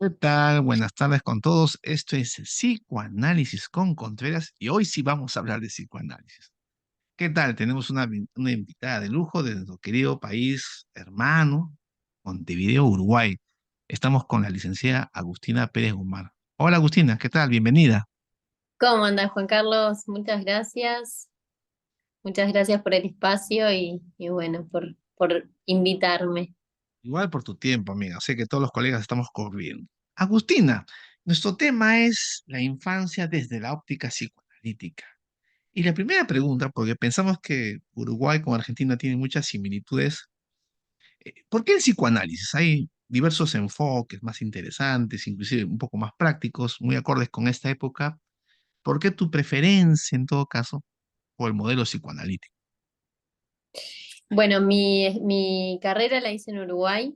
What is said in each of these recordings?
¿Qué tal? Buenas tardes con todos. Esto es Psicoanálisis con Contreras y hoy sí vamos a hablar de psicoanálisis. ¿Qué tal? Tenemos una invitada de lujo de nuestro querido país hermano, Montevideo, Uruguay. Estamos con la licenciada Agustina Pérez Gumar. Hola Agustina, ¿qué tal? Bienvenida. ¿Cómo andas, Juan Carlos? Muchas gracias. Muchas gracias por el espacio y bueno, por invitarme. Igual por tu tiempo, amiga. Sé que todos los colegas estamos corriendo. Agustina, nuestro tema es la infancia desde la óptica psicoanalítica. Y la primera pregunta, porque pensamos que Uruguay con Argentina tienen muchas similitudes, ¿por qué el psicoanálisis? Hay diversos enfoques más interesantes, inclusive un poco más prácticos, muy acordes con esta época. ¿Por qué tu preferencia, en todo caso, por el modelo psicoanalítico? Bueno, mi carrera la hice en Uruguay,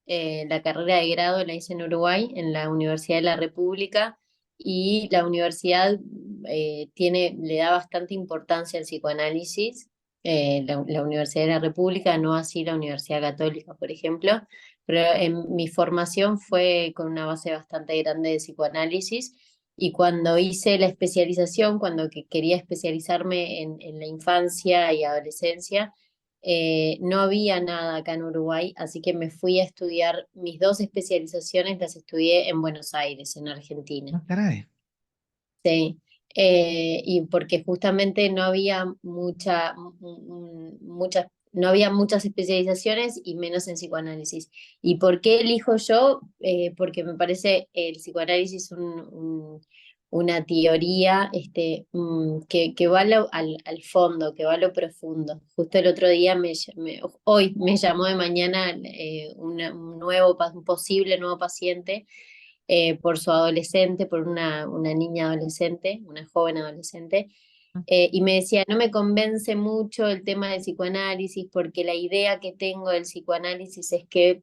la carrera de grado la hice en Uruguay, en la Universidad de la República, y la universidad le da bastante importancia al psicoanálisis, la Universidad de la República, no así la Universidad Católica, por ejemplo, pero mi formación fue con una base bastante grande de psicoanálisis. Y cuando hice la especialización, cuando quería especializarme en la infancia y adolescencia, no había nada acá en Uruguay, así que me fui a estudiar mis dos especializaciones, las estudié en Buenos Aires, en Argentina. Ah, caray. Sí. Y porque justamente no había no había muchas especializaciones y menos en psicoanálisis. ¿Y por qué elijo yo? Porque me parece el psicoanálisis una teoría que va al fondo, que va a lo profundo. Justo el otro día, hoy me llamó de mañana un posible nuevo paciente por su adolescente, por una niña adolescente, una joven adolescente, y me decía, no me convence mucho el tema del psicoanálisis porque la idea que tengo del psicoanálisis es que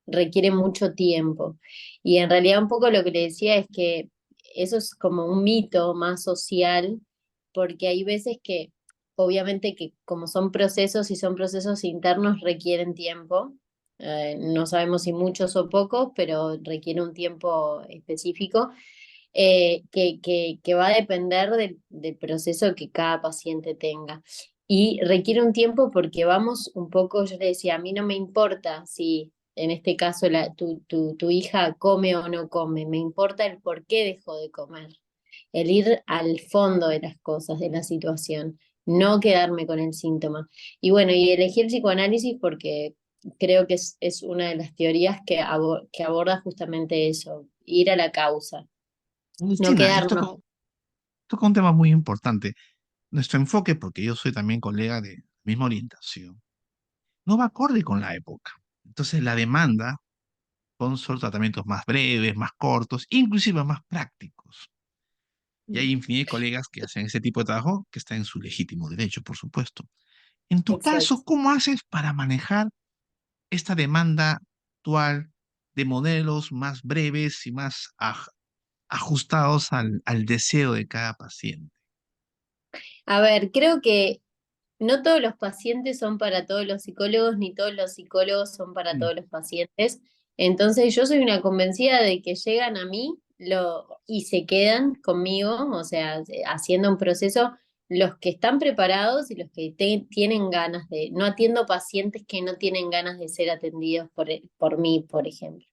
requiere mucho tiempo. Y en realidad un poco lo que le decía es que eso es como un mito más social, porque hay veces que, obviamente que como son procesos y son procesos internos, requieren tiempo. No sabemos si muchos o pocos, pero requiere un tiempo específico que va a depender del proceso que cada paciente tenga. Y requiere un tiempo porque vamos un poco, yo le decía, a mí no me importa si en este caso tu hija come o no come, me importa el por qué dejó de comer, el ir al fondo de las cosas, de la situación, no quedarme con el síntoma. Y bueno, y elegí el psicoanálisis porque creo que es una de las teorías que aborda justamente eso, ir a la causa, no Agustina, esto quedarnos. toca un tema muy importante. Nuestro enfoque, porque yo soy también colega de misma orientación, no va acorde con la época. Entonces la demanda son tratamientos más breves, más cortos, inclusive más prácticos. Y hay infinidad de colegas que hacen ese tipo de trabajo que está en su legítimo derecho, por supuesto. En tu caso, Exacto. ¿cómo haces para manejar esta demanda actual de modelos más breves y más ajustados al deseo de cada paciente? A ver, creo que no todos los pacientes son para todos los psicólogos, ni todos los psicólogos son para Mm. todos los pacientes. Entonces yo soy una convencida de que llegan a mí y se quedan conmigo, o sea, haciendo un proceso, los que están preparados y los que tienen ganas de, no atiendo pacientes que no tienen ganas de ser atendidos por mí, por ejemplo.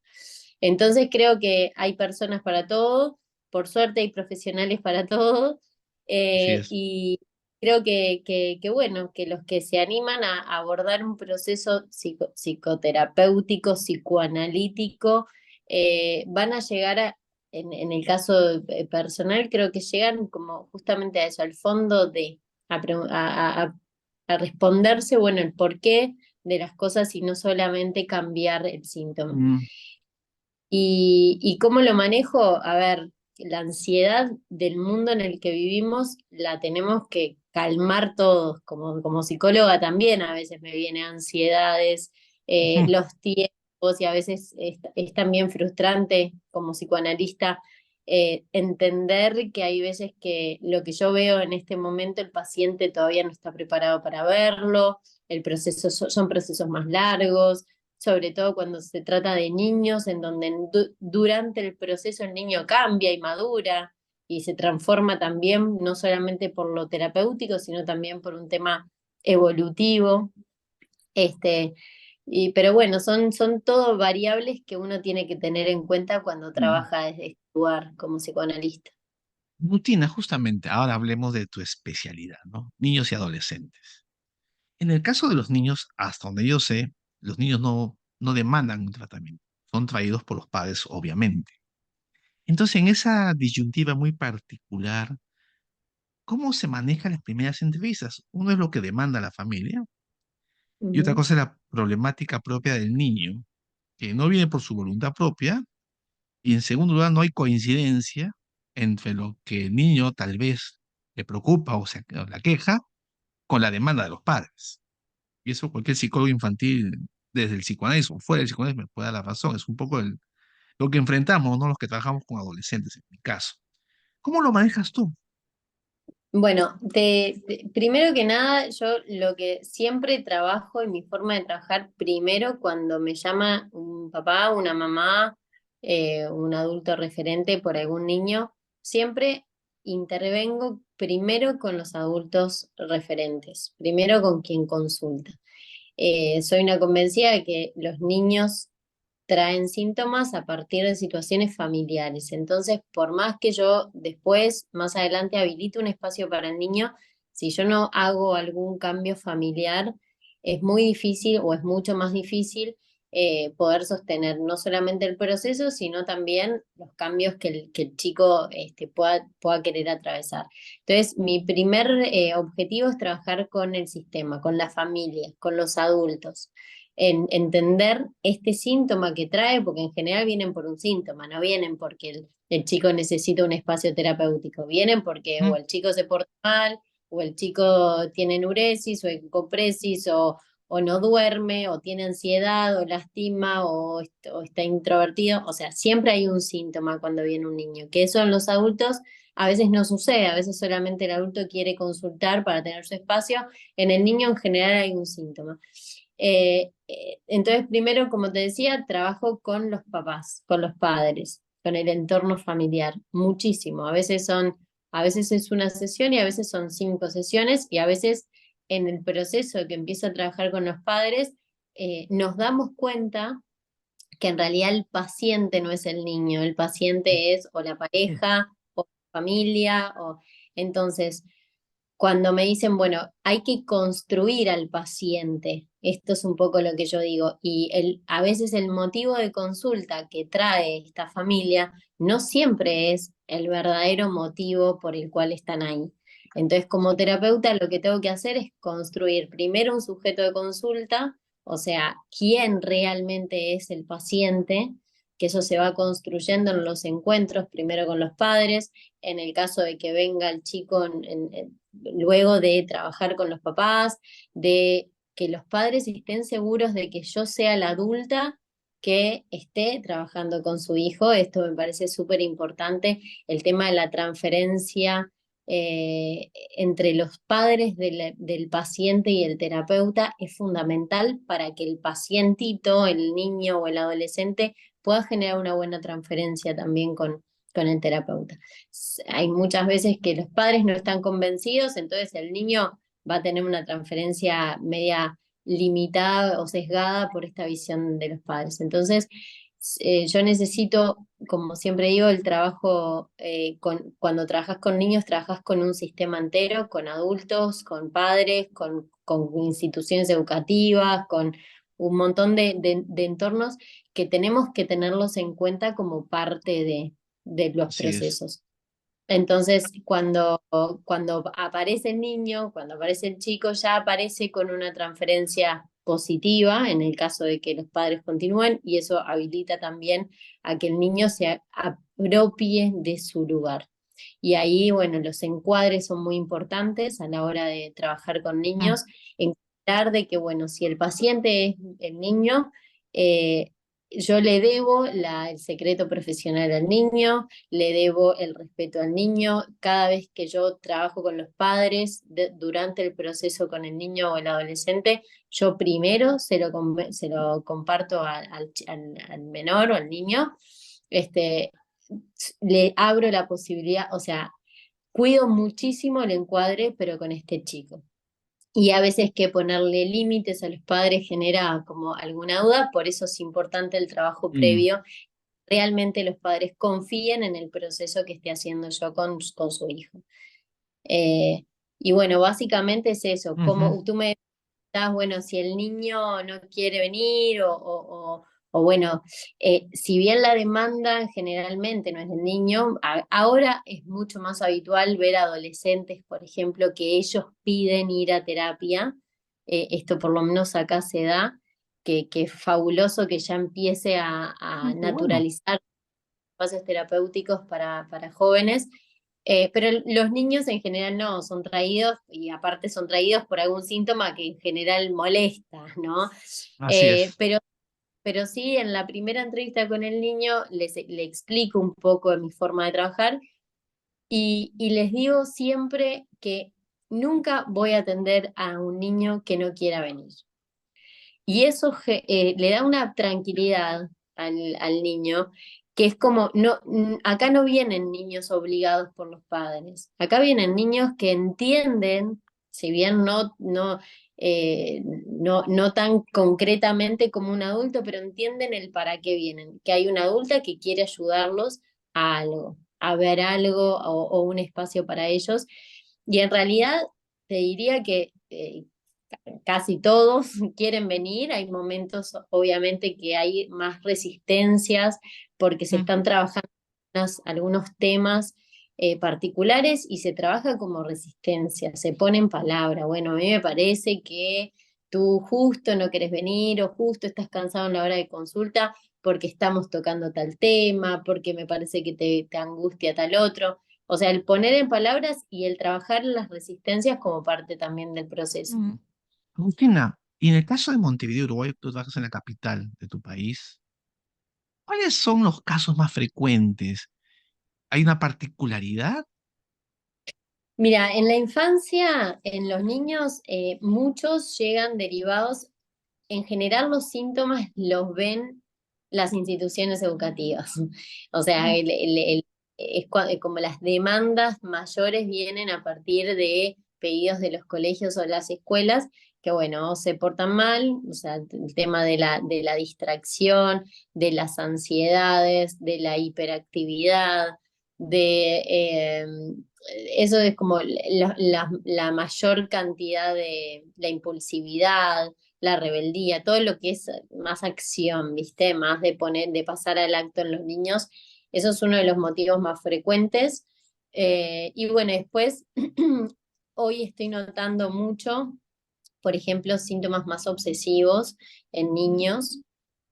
Entonces creo que hay personas para todo, por suerte hay profesionales para todo. Así es. Y creo que bueno, que los que se animan a abordar un proceso psicoterapéutico, psicoanalítico, van a llegar en el caso personal, creo que llegan como justamente a eso, al fondo a responderse, bueno, el porqué de las cosas y no solamente cambiar el síntoma. Mm. ¿Y cómo lo manejo? A ver, la ansiedad del mundo en el que vivimos la tenemos que calmar todos. Como psicóloga también a veces me vienen ansiedades, Ujú. los tiempos y a veces es también frustrante como psicoanalista entender que hay veces que lo que yo veo en este momento el paciente todavía no está preparado para verlo, el proceso son procesos más largos, sobre todo cuando se trata de niños, en donde durante el proceso el niño cambia y madura y se transforma también, no solamente por lo terapéutico, sino también por un tema evolutivo. Este, pero bueno, son todo variables que uno tiene que tener en cuenta cuando Mm. trabaja desde este lugar como psicoanalista. Rutina, justamente, ahora hablemos de tu especialidad, ¿no? Niños y adolescentes. En el caso de los niños, hasta donde yo sé, los niños no demandan un tratamiento, son traídos por los padres, obviamente. Entonces, en esa disyuntiva muy particular, ¿cómo se manejan las primeras entrevistas? Uno es lo que demanda la familia y otra Ujú. cosa es la problemática propia del niño, que no viene por su voluntad propia, y en segundo lugar no hay coincidencia entre lo que el niño tal vez le preocupa o la queja con la demanda de los padres. Y eso cualquier psicólogo infantil, desde el psicoanálisis o fuera del psicoanálisis, me puede dar la razón. Es un poco lo que enfrentamos, ¿no? Los que trabajamos con adolescentes, en mi caso. ¿Cómo lo manejas tú? Bueno, primero que nada, yo lo que siempre trabajo en mi forma de trabajar, primero cuando me llama un papá, una mamá, un adulto referente por algún niño, siempre intervengo primero con los adultos referentes, primero con quien consulta. Soy una convencida de que los niños traen síntomas a partir de situaciones familiares. Entonces, por más que yo después, más adelante, habilite un espacio para el niño, si yo no hago algún cambio familiar, es muy difícil o es mucho más difícil poder sostener no solamente el proceso, sino también los cambios que el chico pueda querer atravesar. Entonces, mi primer objetivo es trabajar con el sistema, con la familia, con los adultos en entender este síntoma que trae, porque en general vienen por un síntoma, no vienen porque el chico necesita un espacio terapéutico, vienen porque o ¿Mm? el chico se porta mal, o el chico tiene enuresis o encopresis, o no duerme, o tiene ansiedad, o lastima, o está introvertido. O sea, siempre hay un síntoma cuando viene un niño, que eso en los adultos a veces no sucede, a veces solamente el adulto quiere consultar para tener su espacio, en el niño en general hay un síntoma. Entonces, primero, como te decía, trabajo con los papás, con los padres, con el entorno familiar, muchísimo. A veces es una sesión y a veces son 5 sesiones y a veces en el proceso que empiezo a trabajar con los padres, nos damos cuenta que en realidad el paciente no es el niño, el paciente es o la pareja o la familia, o entonces cuando me dicen, bueno, hay que construir al paciente, esto es un poco lo que yo digo, y a veces el motivo de consulta que trae esta familia no siempre es el verdadero motivo por el cual están ahí. Entonces, como terapeuta, lo que tengo que hacer es construir primero un sujeto de consulta, o sea, quién realmente es el paciente, que eso se va construyendo en los encuentros, primero con los padres, en el caso de que venga el chico luego de trabajar con los papás, de que los padres estén seguros de que yo sea la adulta que esté trabajando con su hijo. Esto me parece súper importante, el tema de la transferencia entre los padres del paciente y el terapeuta es fundamental para que el pacientito, el niño o el adolescente pueda generar una buena transferencia también con el terapeuta. Hay muchas veces que los padres no están convencidos, entonces el niño va a tener una transferencia media limitada o sesgada por esta visión de los padres. Entonces, yo necesito, como siempre digo, el trabajo, cuando trabajas con niños, trabajas con un sistema entero, con adultos, con padres, con instituciones educativas, con un montón de entornos que tenemos que tenerlos en cuenta como parte de los Así es. procesos. Entonces, cuando aparece el niño, cuando aparece el chico, ya aparece con una transferencia positiva en el caso de que los padres continúen y eso habilita también a que el niño se apropie de su lugar. Y ahí, bueno, los encuadres son muy importantes a la hora de trabajar con Mm. niños, encontrar de que, bueno, si el paciente es el niño, eh, yo le debo el secreto profesional al niño, le debo el respeto al niño. Cada vez que yo trabajo con los padres durante el proceso con el niño o el adolescente, yo primero se lo comparto al menor o al niño. Este, le abro la posibilidad, o sea, cuido muchísimo el encuadre, pero con este chico. Y a veces que ponerle límites a los padres genera como alguna duda, por eso es importante el trabajo Mm, previo. Realmente los padres confíen en el proceso que esté haciendo yo con su hijo. Eh, y bueno, básicamente es eso, ujú, como tú me bueno, si el niño no quiere venir o bueno, si bien la demanda generalmente no es del niño, ahora es mucho más habitual ver adolescentes, por ejemplo, que ellos piden ir a terapia. Esto por lo menos acá se da, que es fabuloso que ya empiece a qué bueno. naturalizar espacios terapéuticos para jóvenes. Pero los niños en general no, son traídos y aparte son traídos por algún síntoma que en general molesta, ¿no? Así Eh, es. pero, pero sí, en la primera entrevista con el niño le explico un poco de mi forma de trabajar y les digo siempre que nunca voy a atender a un niño que no quiera venir. Y eso le da una tranquilidad al niño, que es como, no, acá no vienen niños obligados por los padres, acá vienen niños que entienden, si bien no tan concretamente como un adulto, pero entienden el para qué vienen, que hay una adulta que quiere ayudarlos a algo, a ver algo o un espacio para ellos. Y en realidad te diría que casi todos quieren venir. Hay momentos, obviamente, que hay más resistencias porque se Mm. están trabajando algunos temas particulares y se trabaja como resistencia, se pone en palabra. Bueno, a mí me parece que tú justo no querés venir o justo estás cansado en la hora de consulta porque estamos tocando tal tema, porque me parece que te angustia tal otro. O sea, el poner en palabras y el trabajar las resistencias como parte también del proceso. Mm. Agustina, y en el caso de Montevideo, Uruguay, tú trabajas en la capital de tu país, ¿cuáles son los casos más frecuentes? ¿Hay una particularidad? Mira, en la infancia, en los niños, muchos llegan derivados, en general los síntomas los ven las instituciones educativas. O sea, Mm, como las demandas mayores vienen a partir de pedidos de los colegios o las escuelas, que bueno, se portan mal, o sea, el tema de la distracción, de las ansiedades, de la hiperactividad, de eso es como la mayor cantidad de la impulsividad, la rebeldía, todo lo que es más acción, ¿viste? Más de pasar al acto en los niños. Eso es uno de los motivos más frecuentes. Y bueno, después, hoy estoy notando mucho, por ejemplo, síntomas más obsesivos en niños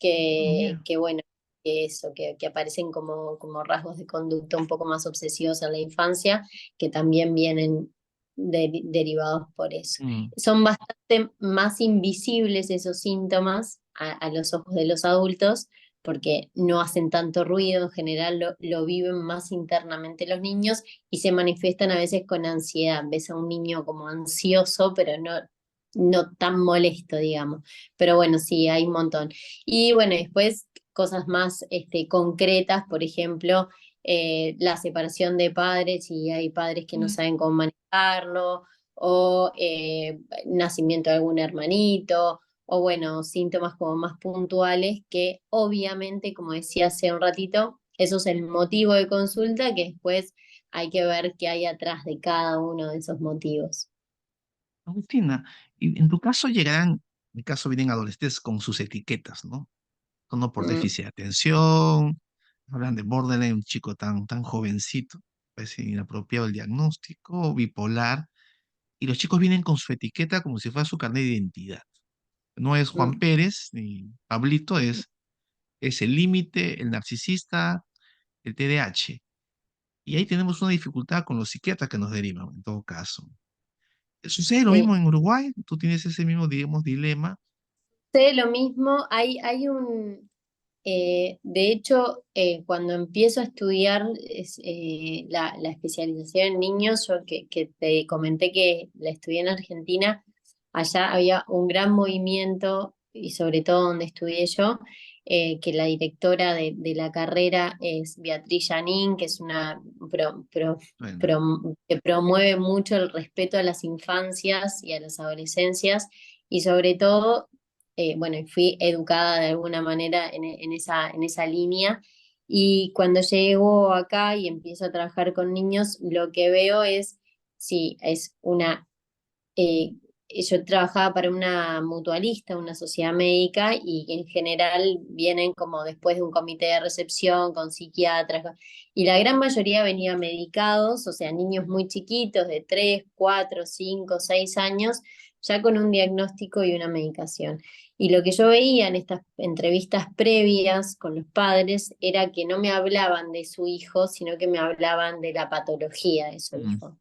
mira. que bueno, que aparecen como rasgos de conducta un poco más obsesivos en la infancia, que también vienen derivados por eso. Mm. Son bastante más invisibles esos síntomas a los ojos de los adultos, porque no hacen tanto ruido, en general lo viven más internamente los niños y se manifiestan a veces con ansiedad. Ves a un niño como ansioso, pero no tan molesto, digamos. Pero bueno, sí, hay un montón. Y bueno, después cosas más concretas, por ejemplo, la separación de padres, y hay padres que no Mm. saben cómo manejarlo, o nacimiento de algún hermanito, o bueno, síntomas como más puntuales que obviamente, como decía hace un ratito, eso es el motivo de consulta, que después hay que ver qué hay atrás de cada uno de esos motivos. Agustina, y en tu caso llegarán, en mi caso vienen adolescentes con sus etiquetas, ¿no? Uno por Mm, déficit de atención, hablan de borderline, un chico tan jovencito, parece inapropiado el diagnóstico, bipolar, y los chicos vienen con su etiqueta como si fuera su carnet de identidad. No es Juan mm. Pérez ni Pablito, es el límite, el narcisista, el TDAH. Y ahí tenemos una dificultad con los psiquiatras que nos derivan, en todo caso. ¿Sucede lo Sí. mismo en Uruguay? ¿Tú tienes ese mismo, digamos, dilema? Sé lo mismo, hay un, De hecho, cuando empiezo a estudiar la especialización en niños, yo que te comenté que la estudié en Argentina, allá había un gran movimiento, y sobre todo donde estudié yo, que la directora de la carrera es Beatriz Janín, que es una Bueno, que promueve mucho el respeto a las infancias y a las adolescencias, y sobre todo bueno, y fui educada de alguna manera en esa línea. Y cuando llego acá y empiezo a trabajar con niños, lo que veo es, sí, es una eh, yo trabajaba para una mutualista, una sociedad médica, y en general vienen como después de un comité de recepción con psiquiatras, y la gran mayoría venía medicados, o sea, niños muy chiquitos de 3 4 5 6 años, ya con un diagnóstico y una medicación. Y lo que yo veía en estas entrevistas previas con los padres era que no me hablaban de su hijo, sino que me hablaban de la patología de su mm, hijo.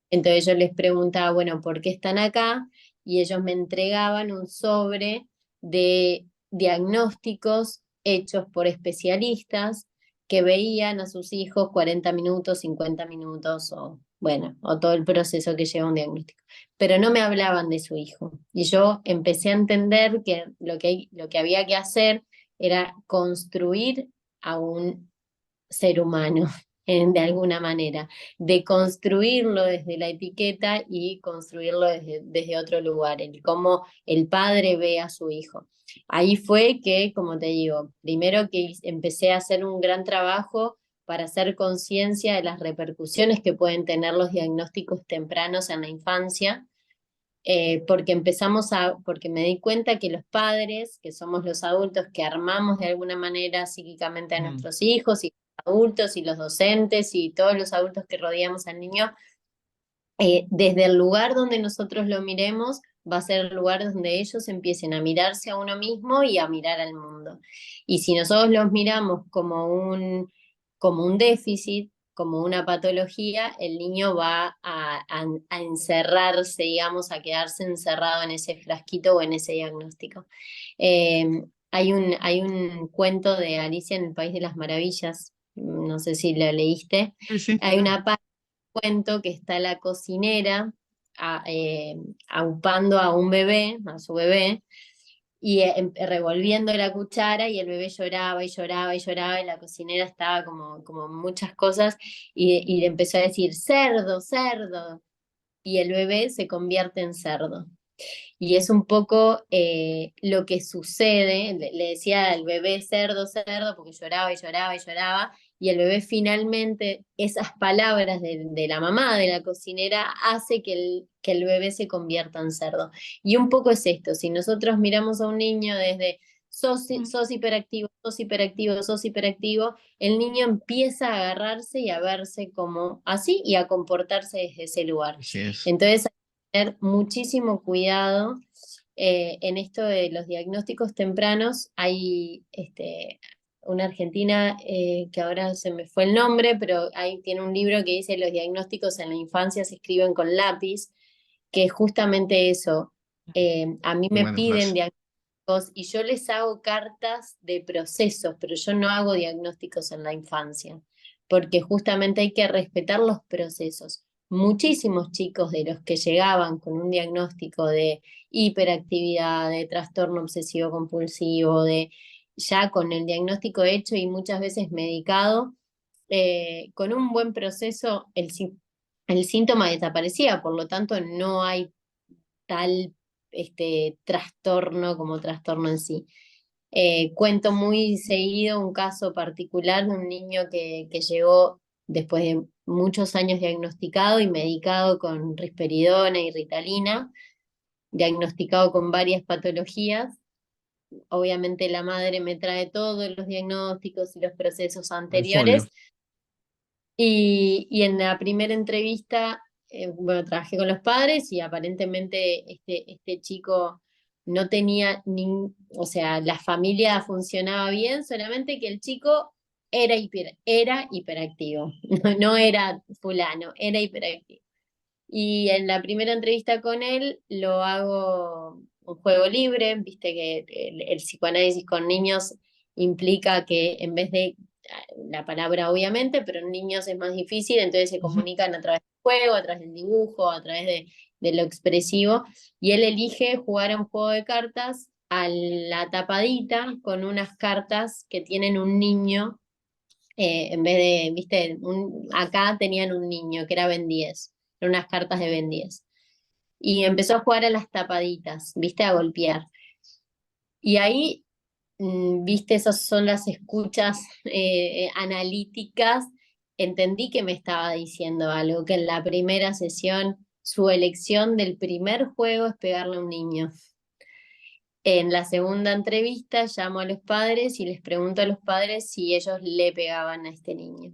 Entonces yo les preguntaba, bueno, ¿por qué están acá? Y ellos me entregaban un sobre de diagnósticos hechos por especialistas que veían a sus hijos 40 minutos, 50 minutos, o bueno, o todo el proceso que lleva un diagnóstico. Pero no me hablaban de su hijo. Y yo empecé a entender que lo que había que hacer era construir a un ser humano, de alguna manera, de construirlo desde la etiqueta y construirlo desde otro lugar, el cómo el padre ve a su hijo. Ahí fue que, como te digo, primero que empecé a hacer un gran trabajo para hacer conciencia de las repercusiones que pueden tener los diagnósticos tempranos en la infancia, porque me di cuenta que los padres, que somos los adultos que armamos de alguna manera psíquicamente a mm, nuestros hijos, y los adultos y los docentes y todos los adultos que rodeamos al niño, desde el lugar donde nosotros lo miremos, va a ser el lugar donde ellos empiecen a mirarse a uno mismo y a mirar al mundo. Y si nosotros los miramos como un déficit, como una patología, el niño va a encerrarse, digamos, a quedarse encerrado en ese frasquito o en ese diagnóstico. Hay un cuento de Alicia en el País de las Maravillas, no sé si lo leíste. sí, sí, Hay una cuento que está la cocinera aupando a un bebé, a su bebé, y revolviendo la cuchara, y el bebé lloraba y lloraba y lloraba, y la cocinera estaba como muchas cosas, y le empezó a decir, cerdo, cerdo, y el bebé se convierte en cerdo. Y es un poco lo que sucede, le decía al bebé cerdo, cerdo, porque lloraba y lloraba y lloraba, y el bebé finalmente, esas palabras de la mamá, de la cocinera, hace que el bebé se convierta en cerdo. Y un poco es esto, si nosotros miramos a un niño desde sos hiperactivo, sos hiperactivo, sos hiperactivo, el niño empieza a agarrarse y a verse como así y a comportarse desde ese lugar. así es. Entonces, tener muchísimo cuidado en esto de los diagnósticos tempranos. Hay una argentina que ahora se me fue el nombre, pero ahí tiene un libro que dice los diagnósticos en la infancia se escriben con lápiz, que es justamente eso. A mí Qué me buena piden frase. diagnósticos y yo les hago cartas de procesos, pero yo no hago diagnósticos en la infancia, porque justamente hay que respetar los procesos. Muchísimos chicos de los que llegaban con un diagnóstico de hiperactividad, de trastorno obsesivo compulsivo, de ya con el diagnóstico hecho y muchas veces medicado, con un buen proceso el síntoma desaparecía, por lo tanto no hay tal trastorno como trastorno en sí. Cuento muy seguido un caso particular de un niño que llegó después de muchos años diagnosticado y medicado con risperidona y ritalina, diagnosticado con varias patologías. Obviamente la madre me trae todos los diagnósticos y los procesos Un folio. anteriores, y en la primera entrevista, bueno, trabajé con los padres y aparentemente este chico no tenía o sea, la familia funcionaba bien, solamente que el chico era hiperactivo, no era fulano, era hiperactivo. Y en la primera entrevista con él lo hago un juego libre, viste que el psicoanálisis con niños implica que en vez de la palabra obviamente, pero en niños es más difícil, entonces se Ujú. comunican a través del juego, a través del dibujo, a través de lo expresivo, y él elige jugar a un juego de cartas a la tapadita con unas cartas que tienen un niño, en vez de, viste, acá tenían un niño que era Ben 10, eran unas cartas de Ben 10. Y empezó a jugar a las tapaditas, viste, a golpear. Y ahí, viste, esas son las escuchas analíticas. Entendí que me estaba diciendo algo, que en la primera sesión su elección del primer juego es pegarle a un niño. En la segunda entrevista llamo a los padres y les pregunto a los padres si ellos le pegaban a este niño.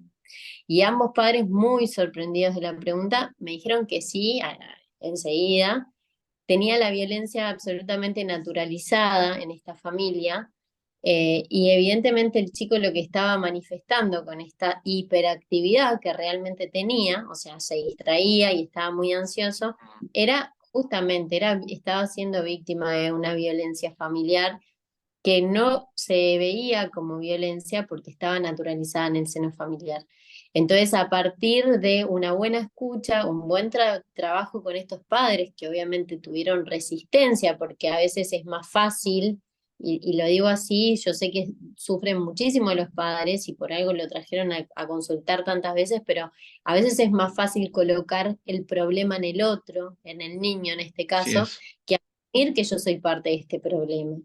Y ambos padres, muy sorprendidos de la pregunta, me dijeron que sí, enseguida. Tenía la violencia absolutamente naturalizada en esta familia, y evidentemente el chico lo que estaba manifestando con esta hiperactividad que realmente tenía, o sea, se distraía y estaba muy ansioso, era justamente, estaba siendo víctima de una violencia familiar que no se veía como violencia porque estaba naturalizada en el seno familiar. Entonces, a partir de una buena escucha, un buen trabajo con estos padres que obviamente tuvieron resistencia, porque a veces es más fácil, y lo digo así, yo sé que sufren muchísimo los padres y por algo lo trajeron a consultar tantas veces, pero a veces es más fácil colocar el problema en el otro, en el niño en este Así caso, es. que asumir que yo soy parte de este problema.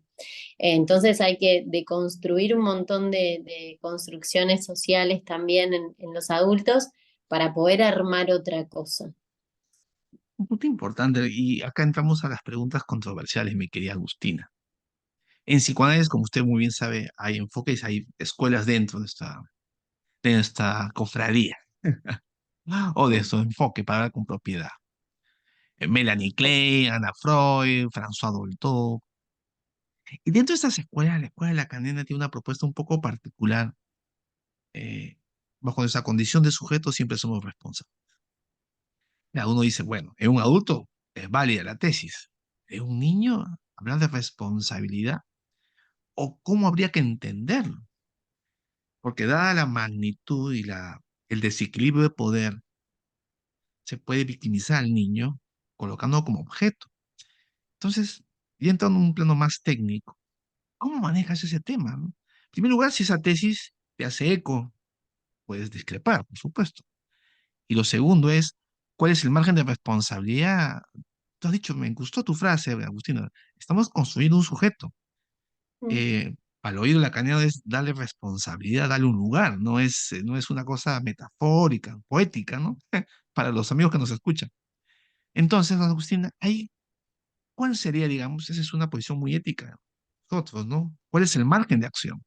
Entonces hay que deconstruir un montón de construcciones sociales también en los adultos para poder armar otra cosa. Un punto importante, y acá entramos a las preguntas controversiales, mi querida Agustina. En psicoanálisis, como usted muy bien sabe, hay enfoques, hay escuelas dentro de esta cofradía, o de su enfoque para hablar con propiedad. Melanie Klein, Ana Freud, François Dolto. Y dentro de estas escuelas, la escuela de la Candela tiene una propuesta un poco particular. eh, Bajo esa condición de sujeto siempre somos responsables. Ya, uno dice, bueno, en un adulto es válida la tesis. En un niño, hablar de responsabilidad o cómo habría que entenderlo. Porque dada la magnitud y el desequilibrio de poder, se puede victimizar al niño colocándolo como objeto. Entonces, y entrando en un plano más técnico, ¿cómo manejas ese tema, no? En primer lugar, si esa tesis te hace eco, puedes discrepar, por supuesto. Y lo segundo es, ¿cuál es el margen de responsabilidad? Tú has dicho, me gustó tu frase, Agustina, estamos construyendo un sujeto. Mm. Al oído lacaniano es darle responsabilidad, darle un lugar, no es una cosa metafórica, poética, ¿no? Para los amigos que nos escuchan. Entonces, Agustina, ahí, ¿cuál sería, digamos, esa es una posición muy ética de nosotros, ¿no? ¿Cuál es el margen de acción?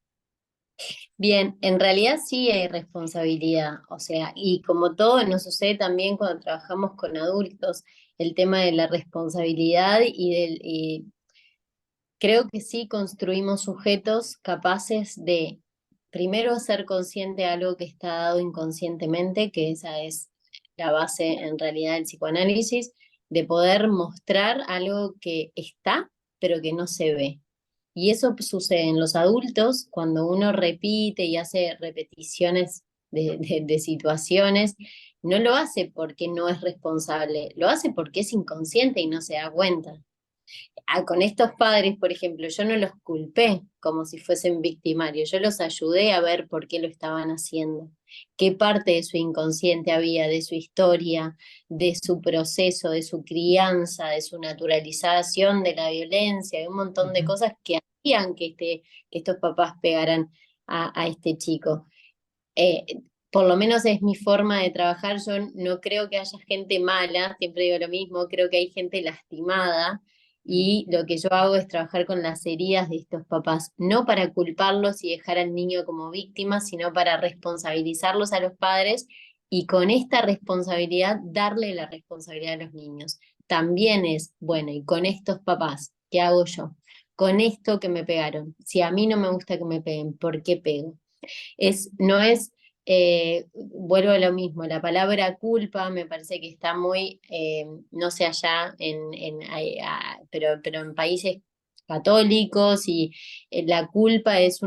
Bien, en realidad sí hay responsabilidad, o sea, y como todo nos sucede también cuando trabajamos con adultos, el tema de la responsabilidad y creo que sí construimos sujetos capaces de, primero, ser consciente de algo que está dado inconscientemente, que esa es la base en realidad del psicoanálisis, de poder mostrar algo que está, pero que no se ve. Y eso sucede en los adultos cuando uno repite y hace repeticiones de situaciones, no lo hace porque no es responsable, lo hace porque es inconsciente y no se da cuenta. Con estos padres, por ejemplo, yo no los culpé como si fuesen victimarios, yo los ayudé a ver por qué lo estaban haciendo, qué parte de su inconsciente había, de su historia, de su proceso, de su crianza, de su naturalización de la violencia, de un montón de Ujú. cosas que hacían que estos papás pegaran a este chico. Eh, por lo menos es mi forma de trabajar. Yo no creo que haya gente mala, siempre digo lo mismo, creo que hay gente lastimada y lo que yo hago es trabajar con las heridas de estos papás, no para culparlos y dejar al niño como víctima, sino para responsabilizarlos a los padres y con esta responsabilidad darle la responsabilidad a los niños. También es, bueno, y con estos papás, ¿qué hago yo? Con esto que me pegaron. Si a mí no me gusta que me peguen, ¿por qué pego? No es, vuelvo a lo mismo, la palabra culpa me parece que está muy, no sé allá, pero en países católicos y la culpa es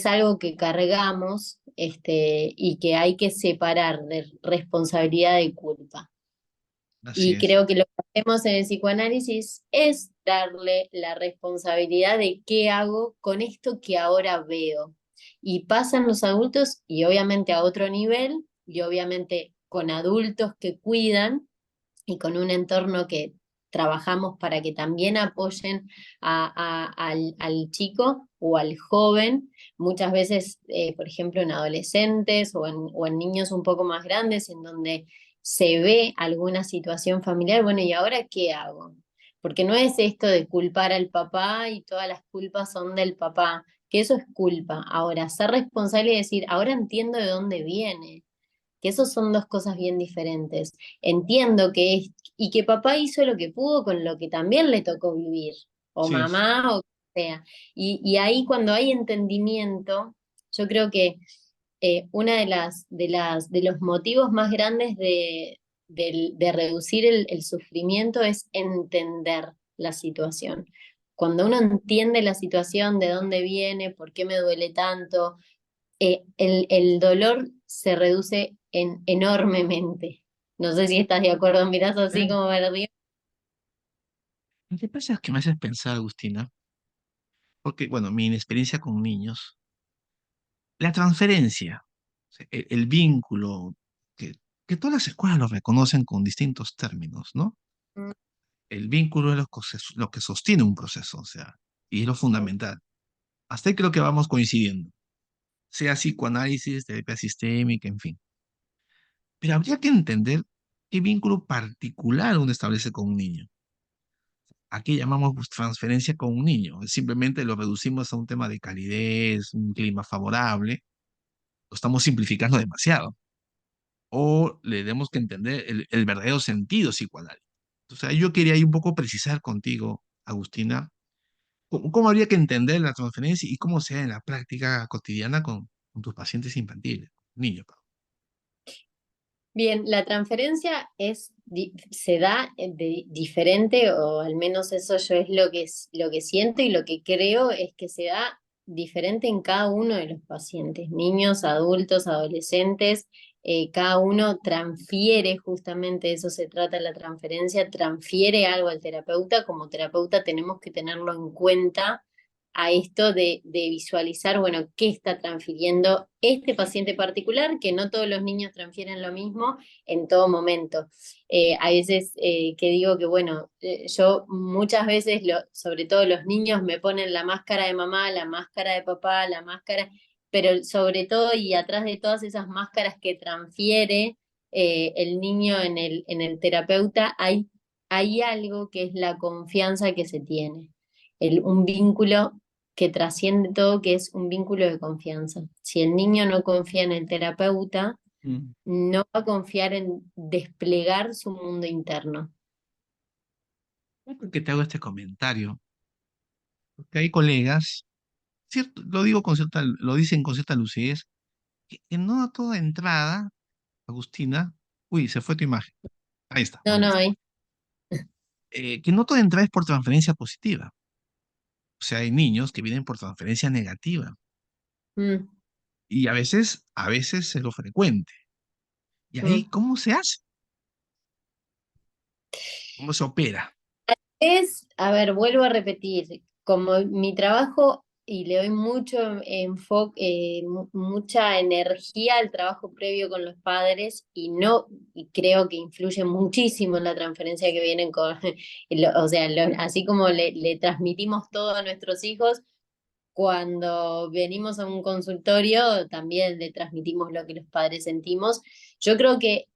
algo que cargamos, y que hay que separar de responsabilidad de culpa. Así Y es. creo que lo que hacemos en el psicoanálisis es darle la responsabilidad de qué hago con esto que ahora veo. Y pasan los adultos y obviamente a otro nivel y obviamente con adultos que cuidan y con un entorno que trabajamos para que también apoyen al chico o al joven, muchas veces, por ejemplo, en adolescentes o en niños un poco más grandes, en donde se ve alguna situación familiar, bueno, ¿y ahora qué hago? Porque no es esto de culpar al papá y todas las culpas son del papá, que eso es culpa. Ahora, ser responsable y decir, ahora entiendo de dónde viene, que esos son dos cosas bien diferentes. Entiendo que es, y que papá hizo lo que pudo con lo que también le tocó vivir, o Sí, mamá, o sea. Y ahí cuando hay entendimiento, yo creo que una de los motivos más grandes de reducir el sufrimiento es entender la situación. Cuando uno entiende la situación, de dónde viene, por qué me duele tanto, el dolor se reduce enormemente. No sé si estás de acuerdo, mirás así claro. como me. Lo que pasa es que me haces pensar, Agustina, porque, bueno, mi experiencia con niños, la transferencia, o sea, el vínculo, que, que todas las escuelas lo reconocen con distintos términos, ¿no? El vínculo es lo que sostiene un proceso, o sea, y es lo fundamental. Hasta ahí creo que vamos coincidiendo, sea psicoanálisis, terapia sistémica, en fin. Pero habría que entender qué vínculo particular uno establece con un niño. Aquí llamamos pues, transferencia con un niño. Simplemente lo reducimos a un tema de calidez, un clima favorable. Lo estamos simplificando demasiado. O le demos que entender el verdadero sentido psicoanálisis. O sea, yo quería ahí un poco precisar contigo, Agustina, cómo habría que entender la transferencia y cómo sea en la práctica cotidiana con tus pacientes infantiles, niños. Bien, la transferencia se da diferente, o al menos eso yo es lo que siento y lo que creo es que se da diferente en cada uno de los pacientes, niños, adultos, adolescentes, cada uno transfiere, justamente de eso se trata la transferencia, transfiere algo al terapeuta, como terapeuta tenemos que tenerlo en cuenta a esto de visualizar, bueno, qué está transfiriendo este paciente particular, que no todos los niños transfieren lo mismo en todo momento. A veces que digo que, bueno, yo muchas veces, sobre todo los niños, me ponen la máscara de mamá, la máscara de papá, la máscara, pero sobre todo y atrás de todas esas máscaras que transfiere el niño en el terapeuta, hay algo que es la confianza que se tiene. Un vínculo que trasciende todo, que es un vínculo de confianza. Si el niño no confía en el terapeuta, Mm. no va a confiar en desplegar su mundo interno. ¿Por qué te hago este comentario? Porque hay colegas, cierto, lo digo con cierta, lo dicen con cierta lucidez, que no a toda entrada, Agustina, uy, se fue tu imagen, ahí está, No, ¿dónde no está? hay. Que no toda entrada es por transferencia positiva. O sea, hay niños que vienen por transferencia negativa Mm, y a veces es lo frecuente. ¿Y ahí mm. cómo se hace? ¿Cómo se opera? A ver, vuelvo a repetir, como mi trabajo y le doy mucho enfoque, mucha energía al trabajo previo con los padres y no, y creo que influye muchísimo en la transferencia que vienen con, o sea, así como le transmitimos todo a nuestros hijos, cuando venimos a un consultorio también le transmitimos lo que los padres sentimos. Yo creo que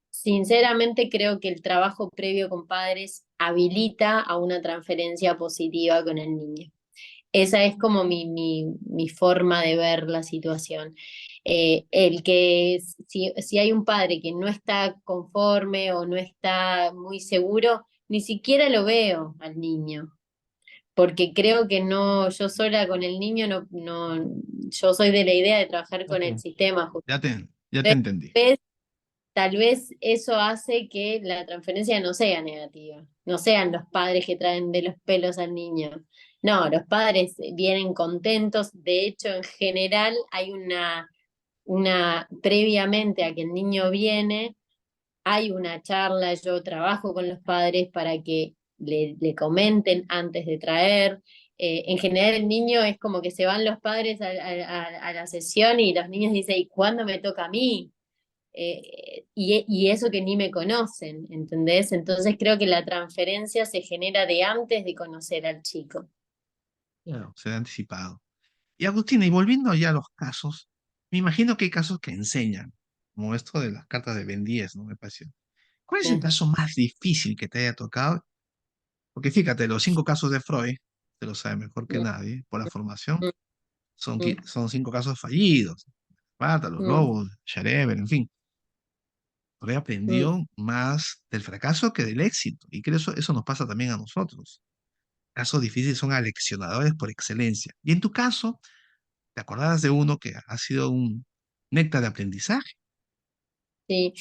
sinceramente creo que el trabajo previo con padres habilita a una transferencia positiva con el niño. Esa es como mi forma de ver la situación. Si hay un padre que no está conforme o no está muy seguro, ni siquiera lo veo al niño, porque creo que no, yo sola con el niño yo soy de la idea de trabajar con Ok. el sistema. Ya te entendí. tal vez eso hace que la transferencia no sea negativa, no sean los padres que traen de los pelos al niño. No, los padres vienen contentos, de hecho en general hay previamente a que el niño viene, hay una charla, yo trabajo con los padres para que le comenten antes de traer. En general el niño es como que se van los padres a la sesión y los niños dicen, ¿y cuándo me toca a mí? Y eso que ni me conocen, ¿entendés? Entonces creo que la transferencia se genera de antes de conocer al chico. Claro. Se ha anticipado. Y Agustina, y volviendo ya a los casos, me imagino que hay casos que enseñan, como esto de las cartas de Ben 10, ¿no? Me pareció. ¿Cuál es el Mm, caso más difícil que te haya tocado? Porque fíjate, los 5 casos de Freud, te lo sabe mejor que mm, nadie, por la formación, mm, mm, son 5 casos fallidos. Pata, los mm, lobos, Sharever, en fin. Freud mm. aprendió más del fracaso que del éxito. Y creo eso nos pasa también a nosotros. Casos difíciles son aleccionadores por excelencia. Y en tu caso, ¿te acordabas de uno que ha sido un néctar de aprendizaje? Sí,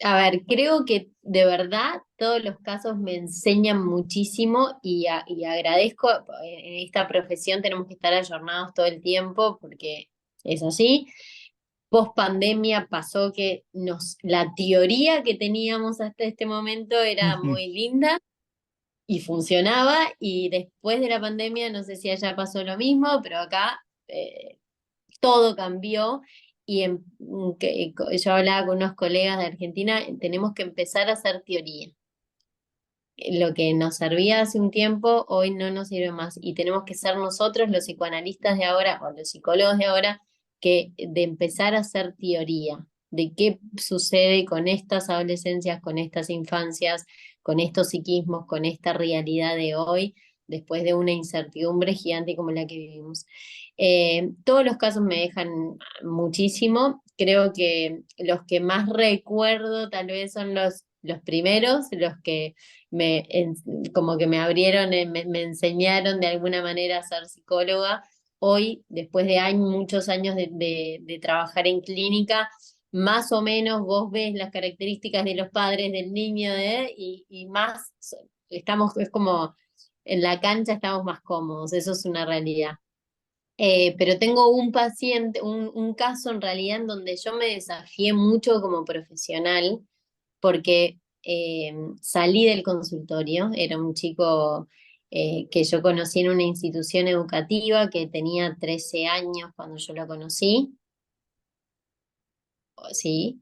a ver, creo que de verdad todos los casos me enseñan muchísimo y agradezco, en esta profesión tenemos que estar ayornados todo el tiempo porque es así. Post pandemia pasó que la teoría que teníamos hasta este momento era Ujú. muy linda y funcionaba y después de la pandemia, no sé si allá pasó lo mismo, pero acá todo cambió y yo hablaba con unos colegas de Argentina, tenemos que empezar a hacer teoría. Lo que nos servía hace un tiempo, hoy no nos sirve más y tenemos que ser nosotros los psicoanalistas de ahora o los psicólogos de ahora que de empezar a hacer teoría de qué sucede con estas adolescencias, con estas infancias, con estos psiquismos, con esta realidad de hoy, después de una incertidumbre gigante como la que vivimos. Todos los casos me dejan muchísimo. Creo que los que más recuerdo tal vez son los primeros, los que como que me abrieron, me enseñaron de alguna manera a ser psicóloga. Hoy, después de muchos años de trabajar en clínica, más o menos vos ves las características de los padres del niño y más estamos, es como en la cancha estamos más cómodos, eso es una realidad. Pero tengo un paciente, un caso en realidad en donde yo me desafié mucho como profesional porque salí del consultorio, era un chico que yo conocí en una institución educativa que tenía 13 años cuando yo lo conocí, sí.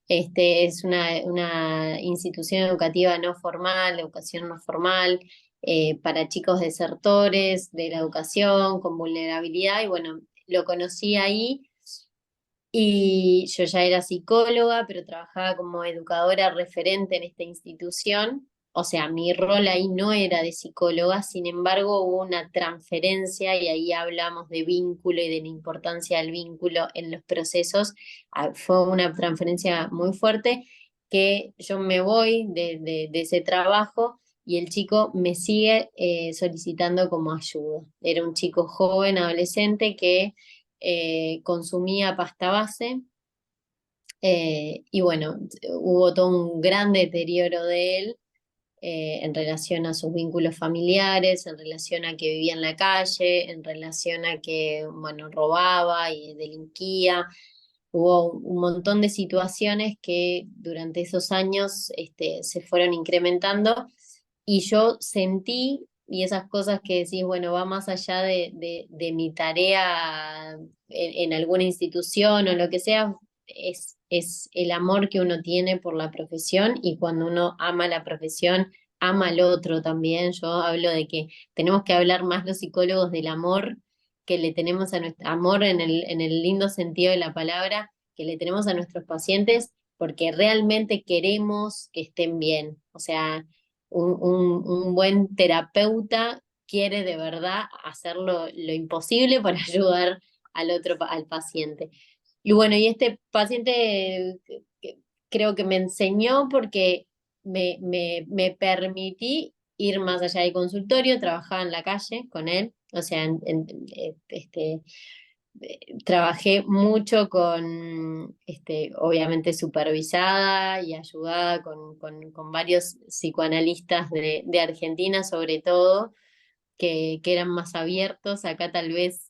Es una institución educativa no formal, educación no formal, para chicos desertores de la educación, con vulnerabilidad, y bueno, lo conocí ahí y yo ya era psicóloga, pero trabajaba como educadora referente en esta institución. O sea, mi rol ahí no era de psicóloga, sin embargo hubo una transferencia y ahí hablamos de vínculo y de la importancia del vínculo en los procesos. Fue una transferencia muy fuerte que yo me voy de ese trabajo y el chico me sigue solicitando como ayuda. Era un chico joven, adolescente que consumía pasta base y bueno, hubo todo un gran deterioro de él en relación a sus vínculos familiares, en relación a que vivía en la calle, en relación a que, bueno, robaba y delinquía. Hubo un montón de situaciones que durante esos años se fueron incrementando y yo sentí, y esas cosas que decís, bueno, va más allá de mi tarea en alguna institución o lo que sea, es el amor que uno tiene por la profesión y cuando uno ama la profesión, ama al otro también. Yo hablo de que tenemos que hablar más los psicólogos del amor que le tenemos a nuestro amor en el lindo sentido de la palabra, que le tenemos a nuestros pacientes porque realmente queremos que estén bien. O sea, un buen terapeuta quiere de verdad hacer lo imposible para ayudar al paciente. Y bueno, y este paciente creo que me enseñó porque me permití ir más allá del consultorio, trabajaba en la calle con él, o sea, trabajé mucho obviamente supervisada y ayudada con varios psicoanalistas de Argentina, sobre todo, que eran más abiertos. Acá tal vez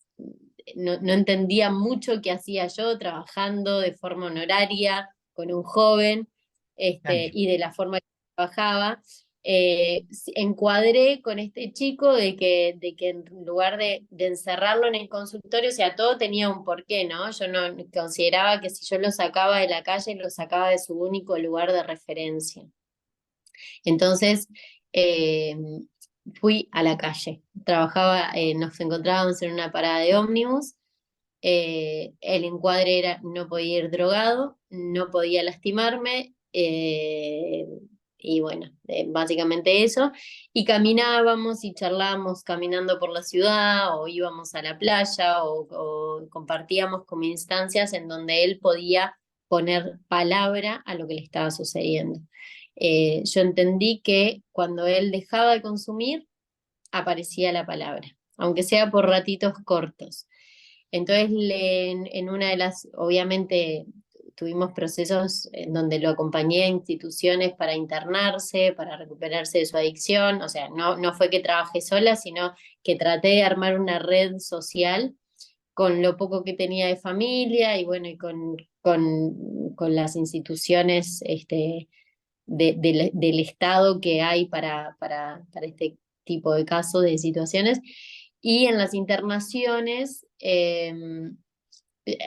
no entendía mucho qué hacía yo trabajando de forma honoraria con un joven, Dale. y de la forma que trabajaba. Encuadré con este chico de que en lugar de encerrarlo en el consultorio, o sea, todo tenía un porqué, ¿no? Yo no consideraba que si yo lo sacaba de la calle, lo sacaba de su único lugar de referencia. Entonces, eh, fui a la calle. Trabajaba, nos encontrábamos en una parada de ómnibus. El encuadre era: no podía ir drogado, no podía lastimarme, y bueno, básicamente eso. Y caminábamos y charlábamos caminando por la ciudad, o íbamos a la playa, o compartíamos como instancias en donde él podía poner palabra a lo que le estaba sucediendo. Yo entendí que cuando él dejaba de consumir, aparecía la palabra, aunque sea por ratitos cortos. Entonces, en una de las, obviamente, tuvimos procesos en donde lo acompañé a instituciones para internarse, para recuperarse de su adicción. O sea, no fue que trabajé sola, sino que traté de armar una red social con lo poco que tenía de familia, y bueno, y con las instituciones, del Estado que hay para este tipo de casos, de situaciones. Y en las internaciones,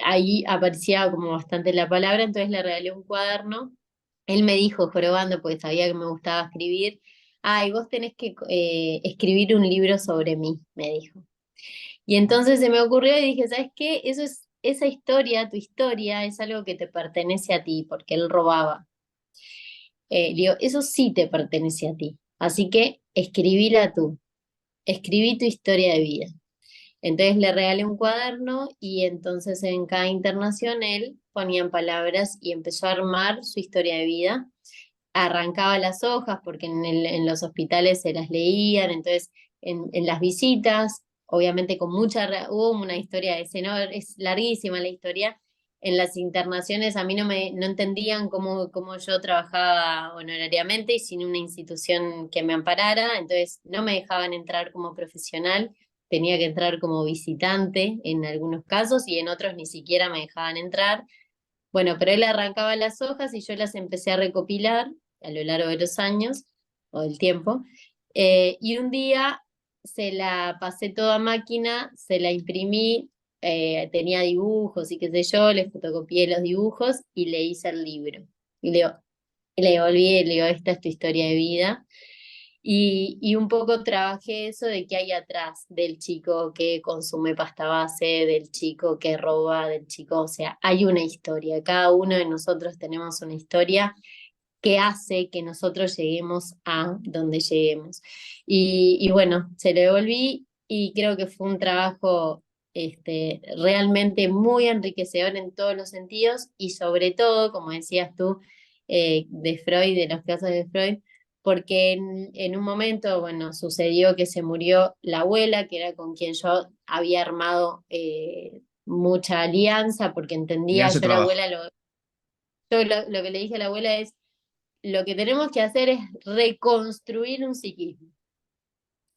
ahí aparecía como bastante la palabra, entonces le regalé un cuaderno. Él me dijo, jorobando, porque sabía que me gustaba escribir: ay, vos tenés que escribir un libro sobre mí, me dijo. Y entonces se me ocurrió y dije: ¿sabes qué? Esa historia, tu historia, es algo que te pertenece a ti, porque él robaba. Le digo: eso sí te pertenece a ti, así que escribíla tú, escribí tu historia de vida. Entonces le regalé un cuaderno, y entonces en cada internación él ponía en palabras y empezó a armar su historia de vida. Arrancaba las hojas porque en los hospitales se las leían, entonces en las visitas, obviamente con hubo una historia de ese, ¿no? Es larguísima la historia. En las internaciones a mí no entendían cómo yo trabajaba honorariamente y sin una institución que me amparara, entonces no me dejaban entrar como profesional, tenía que entrar como visitante en algunos casos, y en otros ni siquiera me dejaban entrar. Bueno, pero él arrancaba las hojas y yo las empecé a recopilar a lo largo de los años o del tiempo. Y un día se la pasé toda a máquina, se la imprimí, tenía dibujos y qué sé yo, le fotocopié los dibujos y le hice el libro. Y le devolví, le digo: esta es tu historia de vida. Y un poco trabajé eso de qué hay atrás del chico que consume pasta base, del chico que roba, del chico, o sea, hay una historia. Cada uno de nosotros tenemos una historia que hace que nosotros lleguemos a donde lleguemos. Y bueno, se lo devolví, y creo que fue un trabajo, realmente muy enriquecedor en todos los sentidos, y sobre todo, como decías tú, de Freud, de los casos de Freud, porque en un momento, bueno, sucedió que se murió la abuela, que era con quien yo había armado mucha alianza, porque Y entendía, hace yo a la trabajo. abuela, lo que le dije a la abuela es: lo que tenemos que hacer es reconstruir un psiquismo.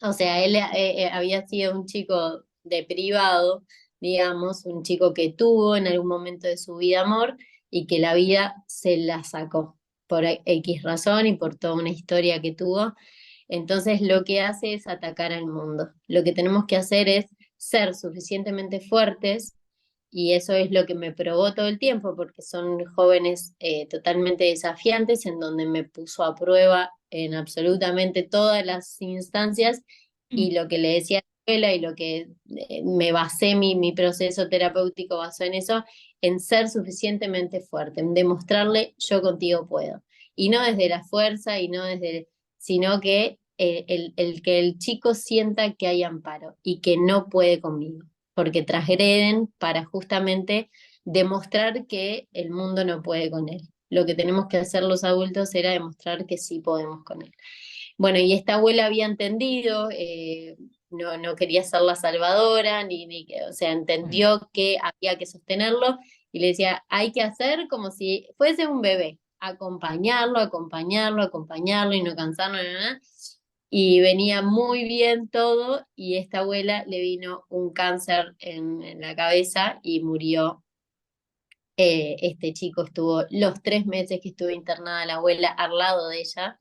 O sea, él había sido un chico de privado, digamos, un chico que tuvo en algún momento de su vida amor, y que la vida se la sacó por X razón y por toda una historia que tuvo. Entonces lo que hace es atacar al mundo. Lo que tenemos que hacer es ser suficientemente fuertes, y eso es lo que me probó todo el tiempo, porque son jóvenes totalmente desafiantes, en donde me puso a prueba en absolutamente todas las instancias. Y lo que le decía a la escuela, y lo que me basé, mi proceso terapéutico basó en eso, en ser suficientemente fuerte, en demostrarle: yo contigo puedo. Y no desde la fuerza, y no desde, sino que el que el chico sienta que hay amparo y que no puede conmigo, porque transgreden para justamente demostrar que el mundo no puede con él. Lo que tenemos que hacer los adultos era demostrar que sí podemos con él. Bueno, y esta abuela había entendido, no quería ser la salvadora, o sea, Mm. entendió que había que sostenerlo y le decía, hay que hacer como si fuese un bebé, acompañarlo, acompañarlo, acompañarlo y no cansarlo, y venía muy bien todo y esta abuela le vino un cáncer en la cabeza y murió. Este chico estuvo los 3 meses que estuvo internada la abuela al lado de ella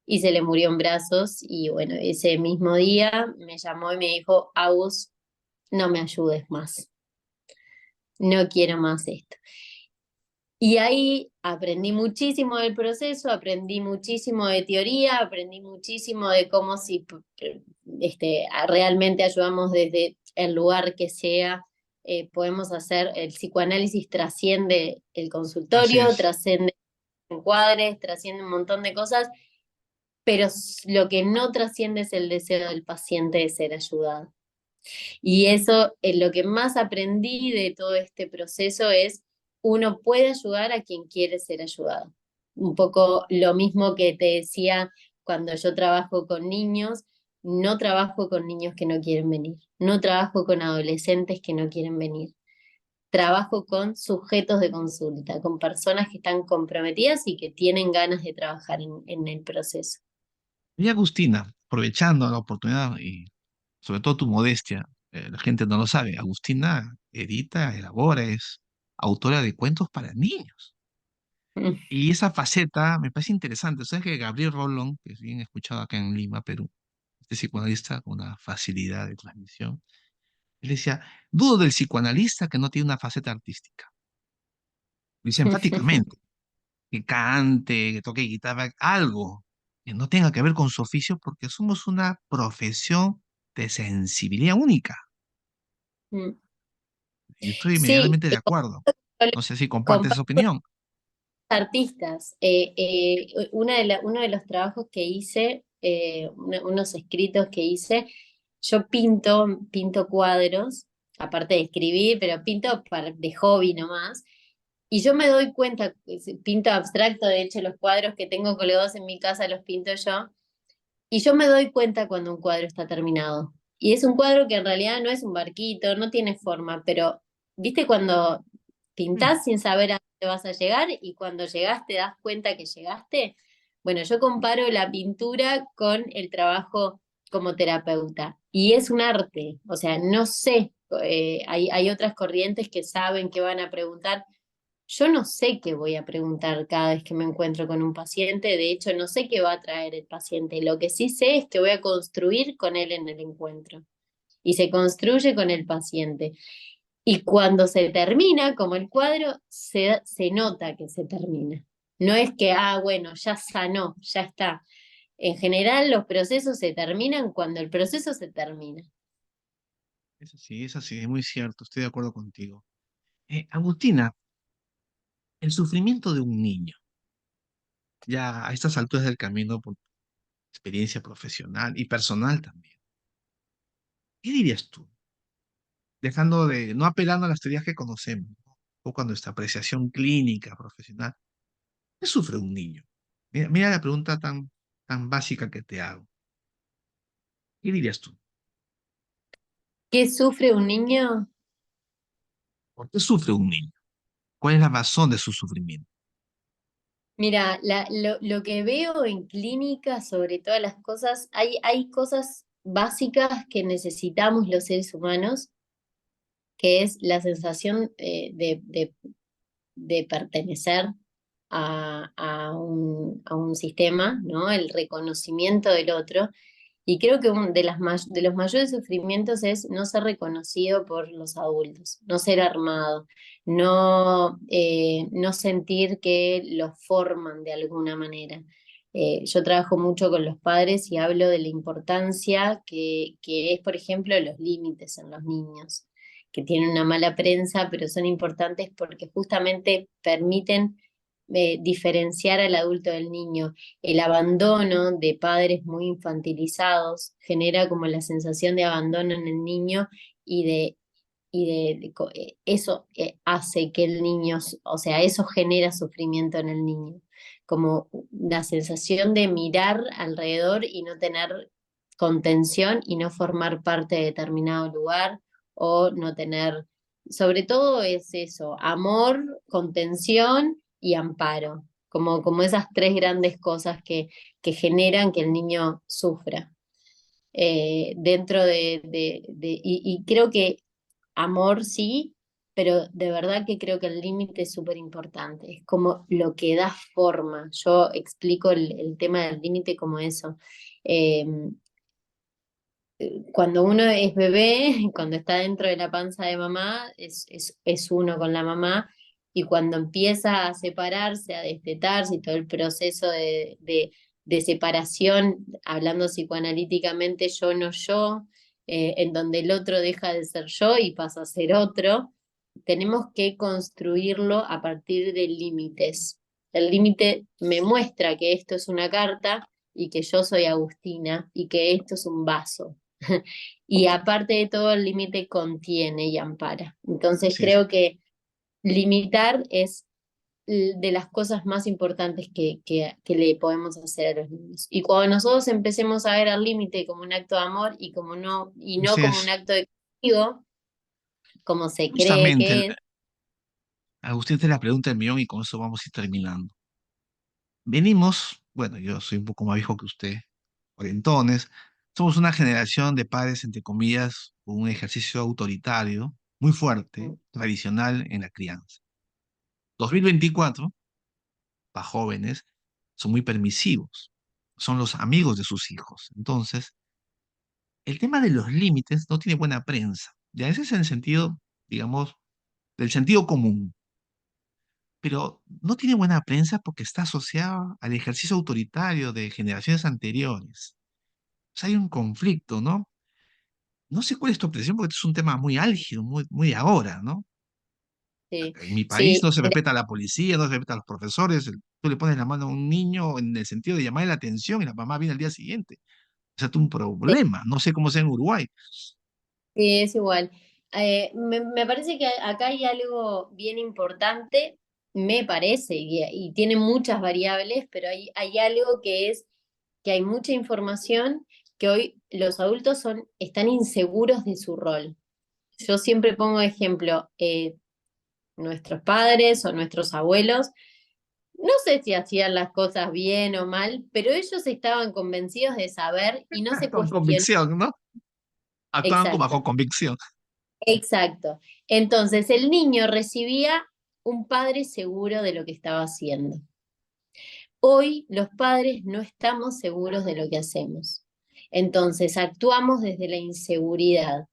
y se le murió en brazos y bueno, ese mismo día me llamó y me dijo, Agus, no me ayudes más, no quiero más esto. Y ahí aprendí muchísimo del proceso, aprendí muchísimo de teoría, aprendí muchísimo de cómo si realmente ayudamos desde el lugar que sea, podemos hacer, el psicoanálisis trasciende el Así consultorio, es. trasciende encuadres, trasciende un montón de cosas, pero lo que no trasciende es el deseo del paciente de ser ayudado. Y eso, lo que más aprendí de todo este proceso es, uno puede ayudar a quien quiere ser ayudado. Un poco lo mismo que te decía cuando yo trabajo con niños, no trabajo con niños que no quieren venir, no trabajo con adolescentes que no quieren venir. Trabajo con sujetos de consulta, con personas que están comprometidas y que tienen ganas de trabajar en el proceso. Y Agustina, aprovechando la oportunidad y sobre todo tu modestia, la gente no lo sabe, Agustina edita, elabora, es autora de cuentos para niños. Y esa faceta me parece interesante. Sabes que Gabriel Rolón, que es bien escuchado acá en Lima, Perú, este psicoanalista con una facilidad de transmisión, él decía, dudo del psicoanalista que no tiene una faceta artística. Lo dice enfáticamente, que cante, que toque guitarra, algo que no tenga que ver con su oficio, porque somos una profesión de sensibilidad única. Y estoy Sí, inmediatamente de acuerdo. No sé si compartes esa comparto opinión. artistas. Uno de los trabajos que hice, unos escritos que hice, yo pinto cuadros, aparte de escribir, pero pinto de hobby nomás. Y yo me doy cuenta, pinto abstracto, de hecho los cuadros que tengo colgados en mi casa los pinto yo, y yo me doy cuenta cuando un cuadro está terminado. Y es un cuadro que en realidad no es un barquito, no tiene forma, pero ¿viste cuando Mm. pintás sin saber a dónde vas a llegar y cuando llegás te das cuenta que llegaste? Bueno, yo comparo la pintura con el trabajo como terapeuta y es un arte, o sea, no sé, hay otras corrientes que saben que van a preguntar. Yo no sé qué voy a preguntar cada vez que me encuentro con un paciente, de hecho no sé qué va a traer el paciente, lo que sí sé es que voy a construir con él en el encuentro y se construye con el paciente. Y cuando se termina, como el cuadro, se nota que se termina. No es que, bueno, ya sanó, ya está. En general, los procesos se terminan cuando el proceso se termina. Es así, es muy cierto, estoy de acuerdo contigo. Agustina, el sufrimiento de un niño, ya a estas alturas del camino, por experiencia profesional y personal también, ¿qué dirías tú? Dejando de, no apelando a las teorías que conocemos, ¿no? O con nuestra apreciación clínica, profesional, ¿qué sufre un niño? Mira la pregunta tan básica que te hago. ¿Qué dirías tú? ¿Qué sufre un niño? ¿Por qué sufre un niño? ¿Cuál es la razón de su sufrimiento? Mira, lo que veo en clínica sobre todas las cosas, hay cosas básicas que necesitamos los seres humanos, que es la sensación de pertenecer a un sistema, ¿no? El reconocimiento del otro. Y creo que uno de los mayores sufrimientos es no ser reconocido por los adultos, no ser armado, no sentir que los forman de alguna manera. Yo trabajo mucho con los padres y hablo de la importancia que es, por ejemplo, los límites en los niños, que tienen una mala prensa, pero son importantes porque justamente permiten diferenciar al adulto del niño. El abandono de padres muy infantilizados genera como la sensación de abandono en el niño y eso hace que el niño, o sea, eso genera sufrimiento en el niño, como la sensación de mirar alrededor y no tener contención y no formar parte de determinado lugar o no tener, sobre todo es eso, amor, contención y amparo, como esas tres grandes cosas que generan que el niño sufra. Dentro y creo que amor sí, pero de verdad que creo que el límite es súper importante, es como lo que da forma. Yo explico el tema del límite como eso. Eh, Cuando uno es bebé, cuando está dentro de la panza de mamá, es uno con la mamá, y cuando empieza a separarse, a destetarse y todo el proceso de separación, hablando psicoanalíticamente, yo no yo, en donde el otro deja de ser yo y pasa a ser otro, tenemos que construirlo a partir de límites. El límite me muestra que esto es una carta y que yo soy Agustina y que esto es un vaso. Y aparte de todo, el límite contiene y ampara. Entonces Así es. creo que limitar es de las cosas más importantes que le podemos hacer a los niños. Y cuando nosotros empecemos a ver al límite como un acto de amor y como no, y no Así como es. un acto de castigo, como se cree Justamente, que es, Agustín, esta es la pregunta del millón y con eso vamos a ir terminando. Venimos, bueno, yo soy un poco más viejo que usted, cuarentones, somos una generación de padres, entre comillas, con un ejercicio autoritario muy fuerte, tradicional en la crianza. 2024, para jóvenes, son muy permisivos, son los amigos de sus hijos. Entonces, el tema de los límites no tiene buena prensa. Ya ese es el sentido, digamos, del sentido común, pero no tiene buena prensa porque está asociado al ejercicio autoritario de generaciones anteriores. O sea, hay un conflicto, ¿no? No sé cuál es tu apreciación porque este es un tema muy álgido, muy de ahora, ¿no? sí, En mi país sí, no se respeta a la policía, no se respeta a los profesores. Tú le pones la mano a un niño en el sentido de llamarle la atención y la mamá viene al día siguiente. O sea, es un problema. No sé cómo sea en Uruguay. sí, es igual. Me parece que acá hay algo bien importante, me parece, y tiene muchas variables, pero hay algo que es que hay mucha información, que hoy los adultos están inseguros de su rol. Yo siempre pongo ejemplo, nuestros padres o nuestros abuelos, no sé si hacían las cosas bien o mal, pero ellos estaban convencidos de saber y no se Con cuestionaban. convicción, ¿no? Actuaban Exacto. bajo convicción. Exacto. Entonces el niño recibía un padre seguro de lo que estaba haciendo. Hoy los padres no estamos seguros de lo que hacemos. Entonces actuamos desde la inseguridad.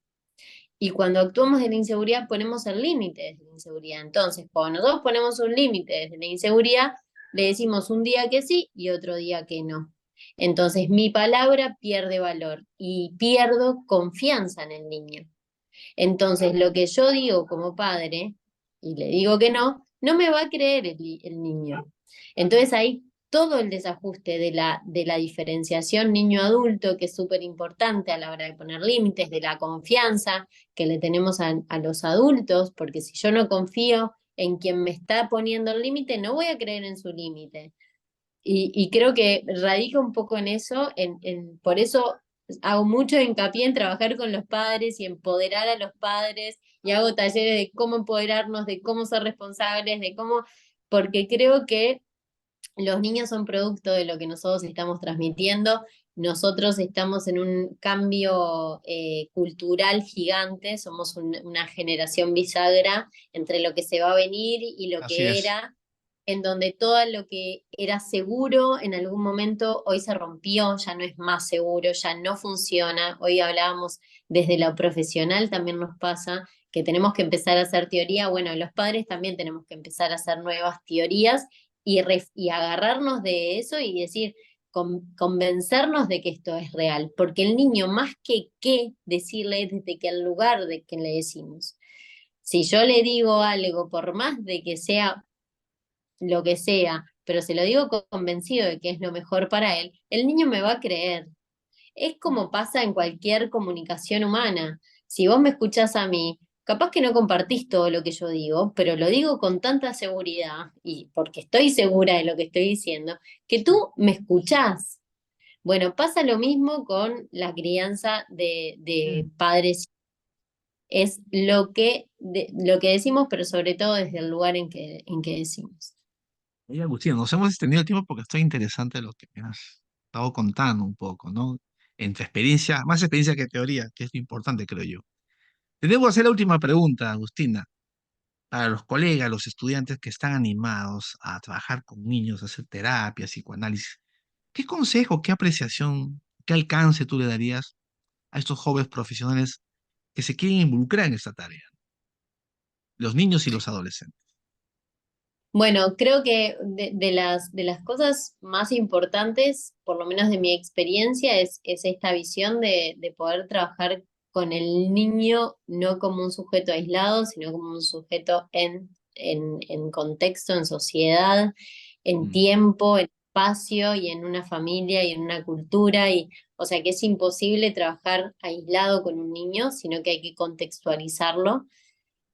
Y cuando actuamos desde la inseguridad ponemos el límite desde la inseguridad. Entonces, cuando nosotros ponemos un límite desde la inseguridad, le decimos un día que sí y otro día que no. Entonces mi palabra pierde valor y pierdo confianza en el niño. Entonces, lo que yo digo como padre, y le digo que no, no me va a creer el niño. Entonces, ahí todo el desajuste de la diferenciación niño-adulto, que es súper importante a la hora de poner límites, de la confianza que le tenemos a los adultos, porque si yo no confío en quien me está poniendo el límite, no voy a creer en su límite. Y creo que radica un poco en eso, por eso hago mucho hincapié en trabajar con los padres y empoderar a los padres, y hago talleres de cómo empoderarnos, de cómo ser responsables, de cómo, porque creo que los niños son producto de lo que nosotros estamos transmitiendo. Nosotros estamos en un cambio cultural gigante, somos una generación bisagra entre lo que se va a venir y lo Así que es. era, en donde todo lo que era seguro en algún momento hoy se rompió, ya no es más seguro, ya no funciona. Hoy hablábamos desde lo profesional, también nos pasa que tenemos que empezar a hacer teoría. Bueno, los padres también tenemos que empezar a hacer nuevas teorías y agarrarnos de eso y decir, convencernos de que esto es real, porque el niño más que qué decirle es desde que el lugar de que le decimos. Si yo le digo algo, por más de que sea lo que sea, pero se lo digo convencido de que es lo mejor para él, el niño me va a creer. Es como pasa en cualquier comunicación humana. Si vos me escuchás a mí, capaz que no compartís todo lo que yo digo, pero lo digo con tanta seguridad y porque estoy segura de lo que estoy diciendo, que tú me escuchás. Bueno, pasa lo mismo con la crianza de Mm. padres. Es lo que decimos, pero sobre todo desde el lugar en que decimos. Oye, Agustín, nos hemos extendido el tiempo porque estoy interesante lo que me has estado contando un poco, ¿no? En tu experiencia, más experiencia que teoría, que es lo importante, creo yo. Te debo hacer la última pregunta, Agustina. Para los colegas, los estudiantes que están animados a trabajar con niños, a hacer terapia, psicoanálisis, ¿qué consejo, qué apreciación, qué alcance tú le darías a estos jóvenes profesionales que se quieren involucrar en esta tarea? Los niños y los adolescentes. Bueno, creo que de las cosas más importantes, por lo menos de mi experiencia, es esta visión de poder trabajar con el niño no como un sujeto aislado, sino como un sujeto en contexto, en sociedad, en Mm. tiempo, en espacio y en una familia y en una cultura. Y, o sea que es imposible trabajar aislado con un niño, sino que hay que contextualizarlo.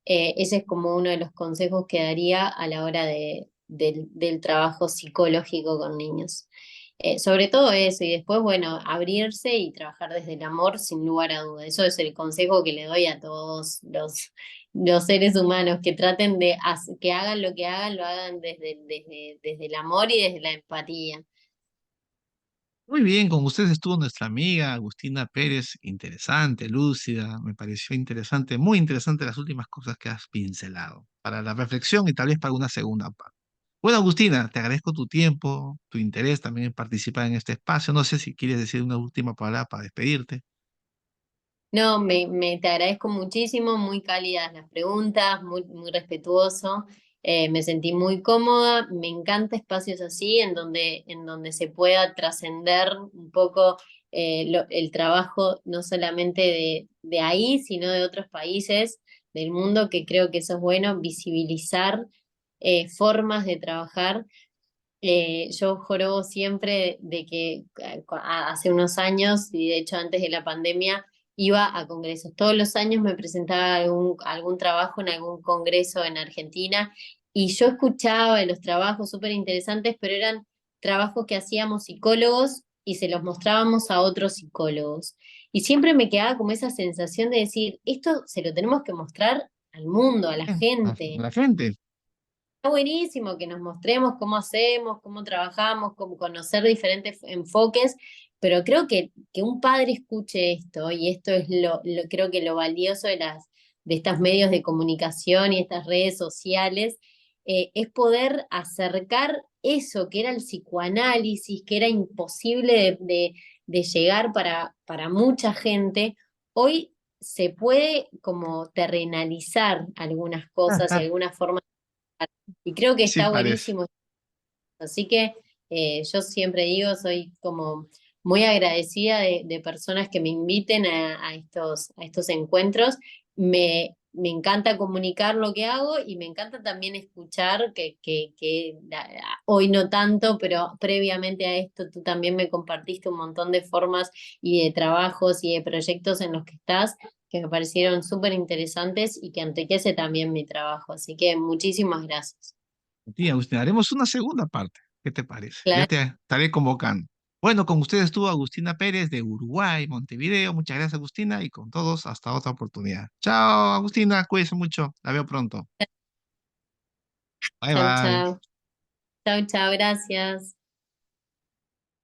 Ese es como uno de los consejos que daría a la hora del trabajo psicológico con niños. Sobre todo eso, y después, bueno, abrirse y trabajar desde el amor sin lugar a duda. Eso es el consejo que le doy a todos los seres humanos, que traten que hagan lo hagan desde el amor y desde la empatía. Muy bien, con ustedes estuvo nuestra amiga Agustina Pérez, interesante, lúcida, me pareció interesante, muy interesante las últimas cosas que has pincelado, para la reflexión y tal vez para una segunda parte. Bueno, Agustina, te agradezco tu tiempo, tu interés también en participar en este espacio. No sé si quieres decir una última palabra para despedirte. No, te agradezco muchísimo, muy cálidas las preguntas, muy respetuoso. Me sentí muy cómoda, me encanta espacios así en donde se pueda trascender un poco el trabajo, no solamente de ahí, sino de otros países del mundo, que creo que eso es bueno, visibilizar formas de trabajar. Yo jorobo siempre de que hace unos años, y de hecho antes de la pandemia, iba a congresos. Todos los años me presentaba algún trabajo en algún congreso en Argentina y yo escuchaba de los trabajos súper interesantes, pero eran trabajos que hacíamos psicólogos y se los mostrábamos a otros psicólogos. Y siempre me quedaba como esa sensación de decir, esto se lo tenemos que mostrar al mundo, a la A gente. la gente. Está buenísimo que nos mostremos cómo hacemos, cómo trabajamos, cómo conocer diferentes enfoques, pero creo que un padre escuche esto, y esto es creo que lo valioso de estos medios de comunicación y estas redes sociales, es poder acercar eso que era el psicoanálisis, que era imposible de llegar para mucha gente. Hoy se puede como terrenalizar algunas cosas y algunas formas y creo que Sí está parece. buenísimo. Así que yo siempre digo, soy como muy agradecida de personas que me inviten a estos encuentros. Me encanta comunicar lo que hago y me encanta también escuchar hoy no tanto, pero previamente a esto tú también me compartiste un montón de formas y de trabajos y de proyectos en los que estás que me parecieron súper interesantes y que enriquece también mi trabajo. Así que muchísimas gracias. Sí, Agustina, haremos una segunda parte. ¿Qué te parece? Ya Claro. te estaré convocando. Bueno, con ustedes estuvo Agustina Pérez de Uruguay, Montevideo. Muchas gracias, Agustina, y con todos hasta otra oportunidad. Chao, Agustina, cuídese mucho. La veo pronto. Bye, Chau, bye. chau. Chau, chau, gracias.